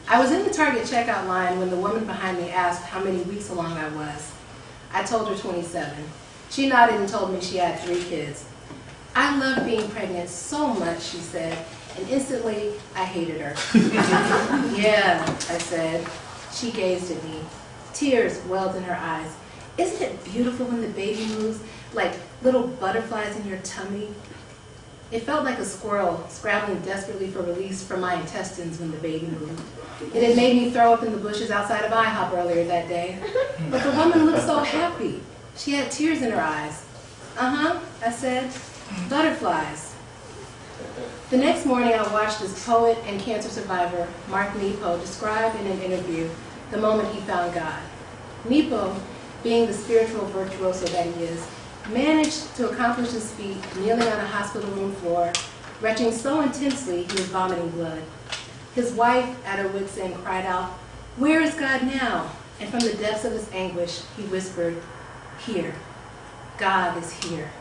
I was in the Target checkout line when the woman behind me asked how many weeks along I was. I told her 27. She nodded and told me she had 3 kids. I love being pregnant so much, she said, and instantly I hated her. Yeah, I said. She gazed at me. Tears welled in her eyes. Isn't it beautiful when the baby moves, like little butterflies in your tummy? It felt like a squirrel scrabbling desperately for release from my intestines when the baby moved. It had made me throw up in the bushes outside of IHOP earlier that day. But the woman looked so happy. She had tears in her eyes. Uh-huh, I said. Butterflies. The next morning, I watched as poet and cancer survivor Mark Nepo describe in an interview the moment he found God. Nepo, being the spiritual virtuoso that he is, managed to accomplish his feat kneeling on a hospital room floor, retching so intensely he was vomiting blood. His wife, at her wit's end, cried out, "Where is God now?" And from the depths of his anguish, he whispered, "Here. God is here."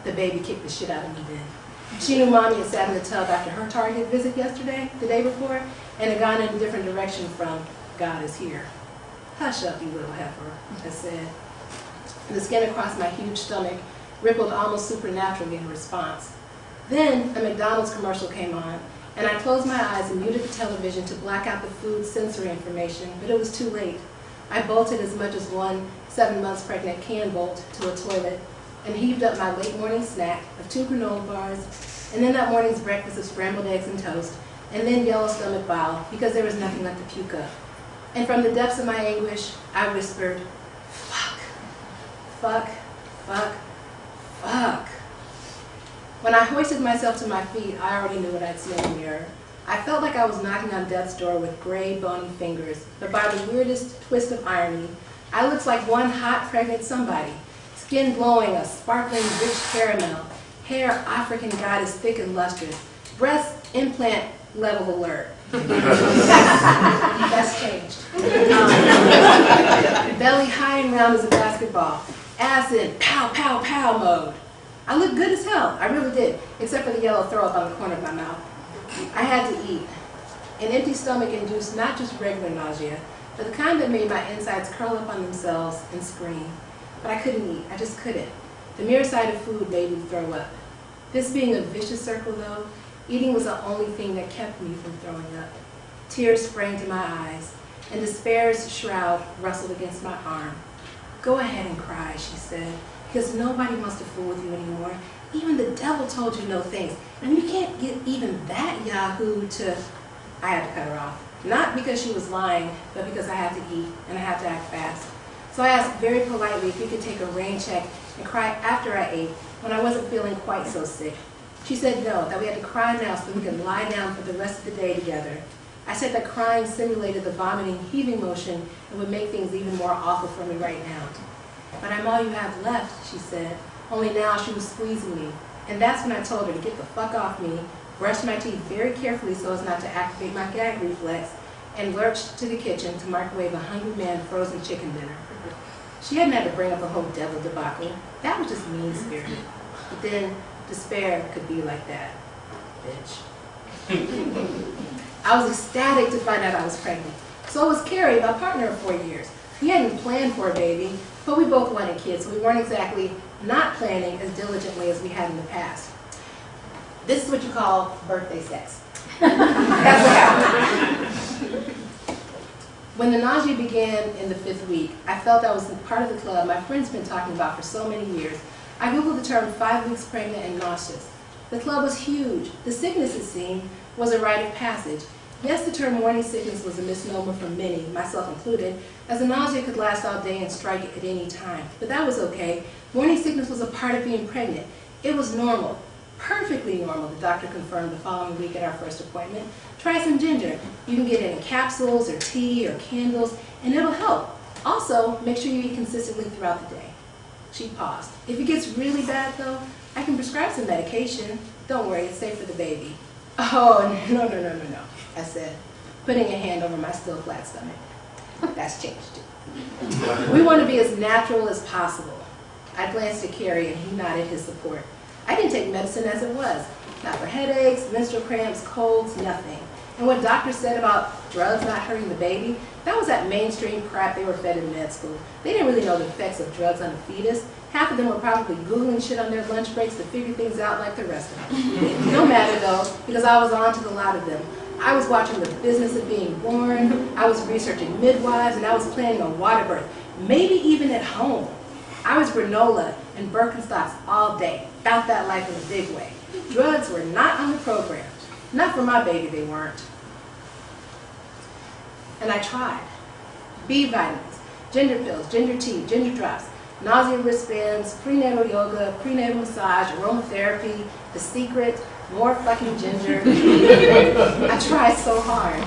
The baby kicked the shit out of me then. She knew Mommy had sat in the tub after her Target visit yesterday, the day before, and had gone in a different direction from "God is here." "Hush up, you little heifer," I said. The skin across my huge stomach rippled almost supernaturally in response. Then a McDonald's commercial came on, and I closed my eyes and muted the television to black out the food sensory information, but it was too late. I bolted as much as one 7 months pregnant can bolt to a toilet and heaved up my late morning snack of 2 granola bars, and then that morning's breakfast of scrambled eggs and toast, and then yellow stomach bile because there was nothing left to puke up. And from the depths of my anguish, I whispered, "Fuck, fuck, fuck, fuck." When I hoisted myself to my feet, I already knew what I'd seen in the mirror. I felt like I was knocking on death's door with gray, bony fingers, but by the weirdest twist of irony, I looked like one hot, pregnant somebody. Skin glowing, a sparkling, rich caramel, hair African goddess thick and lustrous, breast implant level alert. That's changed. Belly high and round as a basketball, ass in pow, pow, pow mode. I looked good as hell, I really did, except for the yellow throw up on the corner of my mouth. I had to eat. An empty stomach induced not just regular nausea, but the kind that made my insides curl up on themselves and scream. But I couldn't eat, I just couldn't. The mere sight of food made me throw up. This being a vicious circle though, eating was the only thing that kept me from throwing up. Tears sprang to my eyes, and despair's shroud rustled against my arm. "Go ahead and cry," she said, "because nobody wants to fool with you anymore. Even the devil told you no thanks, and you can't get even that yahoo to..." I had to cut her off. Not because she was lying, but because I had to eat, and I had to act fast. So I asked very politely if we could take a rain check and cry after I ate, when I wasn't feeling quite so sick. She said no, that we had to cry now so we could lie down for the rest of the day together. I said that crying simulated the vomiting, heaving motion and would make things even more awful for me right now. "But I'm all you have left," she said, only now she was squeezing me. And that's when I told her to get the fuck off me, brushed my teeth very carefully so as not to activate my gag reflex, and lurched to the kitchen to microwave a hungry man frozen chicken dinner. She hadn't had to bring up a whole devil debacle. That was just mean-spirited. But then, despair could be like that. Bitch. I was ecstatic to find out I was pregnant. So was Carrie, my partner of 4 years. We hadn't planned for a baby, but we both wanted kids, so we weren't exactly not planning as diligently as we had in the past. This is what you call birthday sex. That's what happened. When the nausea began in the 5th week, I felt I was part of the club my friends been talking about for so many years. I Googled the term 5 weeks pregnant and nauseous. The club was huge. The sickness, it seemed, was a rite of passage. Yes, the term morning sickness was a misnomer for many, myself included, as the nausea could last all day and strike at any time. But that was okay. Morning sickness was a part of being pregnant. It was normal. Perfectly normal, the doctor confirmed the following week at our first appointment. Try some ginger. You can get it in capsules or tea or candles, and it'll help. Also, make sure you eat consistently throughout the day. She paused. If it gets really bad, though, I can prescribe some medication. Don't worry, it's safe for the baby. Oh, no, I said, putting a hand over my still flat stomach. That's changed, too. We want to be as natural as possible. I glanced at Carrie, and he nodded his support. I didn't take medicine as it was. Not for headaches, menstrual cramps, colds, nothing. And what doctors said about drugs not hurting the baby, that was that mainstream crap they were fed in med school. They didn't really know the effects of drugs on the fetus. Half of them were probably Googling shit on their lunch breaks to figure things out like the rest of them. No matter though, because I was on to the lot of them. I was watching The Business of Being Born, I was researching midwives, and I was planning a water birth, maybe even at home. I was granola and Birkenstocks all day, about that life in a big way. Drugs were not on the program. Not for my baby, they weren't. And I tried. B vitamins, ginger pills, ginger tea, ginger drops, nausea wristbands, prenatal yoga, prenatal massage, aromatherapy, The Secret, more fucking ginger. I tried so hard.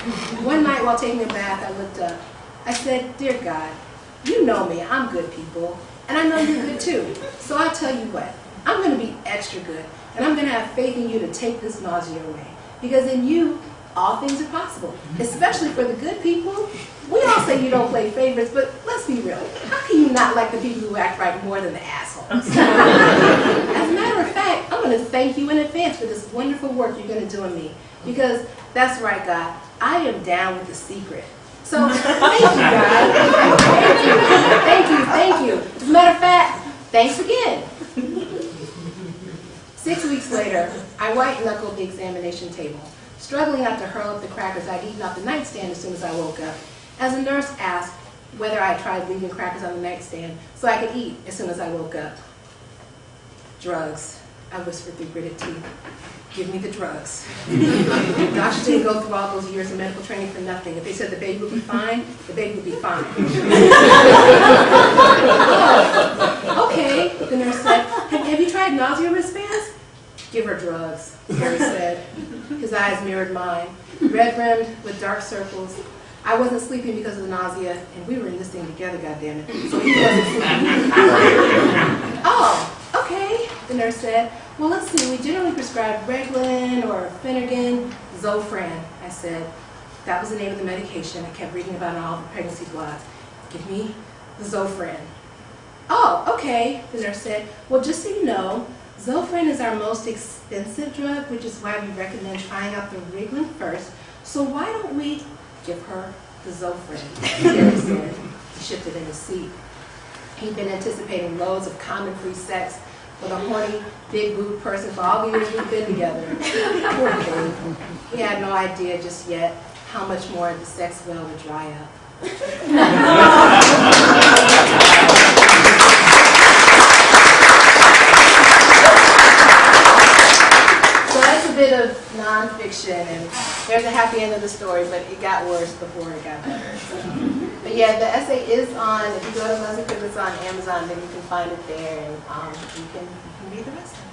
One night while taking a bath, I looked up. I said, "Dear God, you know me, I'm good people, and I know you're good too. So I'll tell you what, I'm going to be extra good, and I'm going to have faith in you to take this nausea away. Because in you, all things are possible, especially for the good people." We all say you don't play favorites, but let's be real. How can you not like the people who act right more than the assholes? As a matter of fact, I'm going to thank you in advance for this wonderful work you're going to do in me. Because that's right, God, I am down with The Secret. So thank you, God. Thank you. As a matter of fact, thanks again. 6 weeks later, I white-knuckled the examination table, struggling not to hurl up the crackers I'd eaten off the nightstand as soon as I woke up, as a nurse asked whether I tried leaving crackers on the nightstand so I could eat as soon as I woke up. "Drugs," I whispered through gritted teeth. "Give me the drugs." Doctors didn't go through all those years of medical training for nothing. If they said the baby would be fine, the baby would be fine. "Oh, okay," the nurse said. Have you tried nausea wristbands?" "Give her drugs," Harry said. His eyes mirrored mine, red-rimmed with dark circles. I wasn't sleeping because of the nausea, and we were in this thing together, goddammit. So he wasn't sleeping. "Oh, okay," the nurse said. "Well, let's see, we generally prescribe Reglan or Phenergan, Zofran," I said. That was the name of the medication I kept reading about in all the pregnancy blogs. "Give me the Zofran." "Oh, okay," the nurse said. "Well, just so you know, Zofran is our most expensive drug, which is why we recommend trying out the Reglan first. So why don't we give her the Zofran?" Harry said. He shifted in his seat. He'd been anticipating loads of condom-free sex with a horny, big-boobed person for all the years we've been together. Poor babe. He had no idea just yet how much more the sex well would dry up. Bit of nonfiction, and there's a happy end of the story, but it got worse before it got better. But yeah, the essay is on, if you go to Leslie Quigley's on Amazon, then you can find it there, and you can read the rest of it.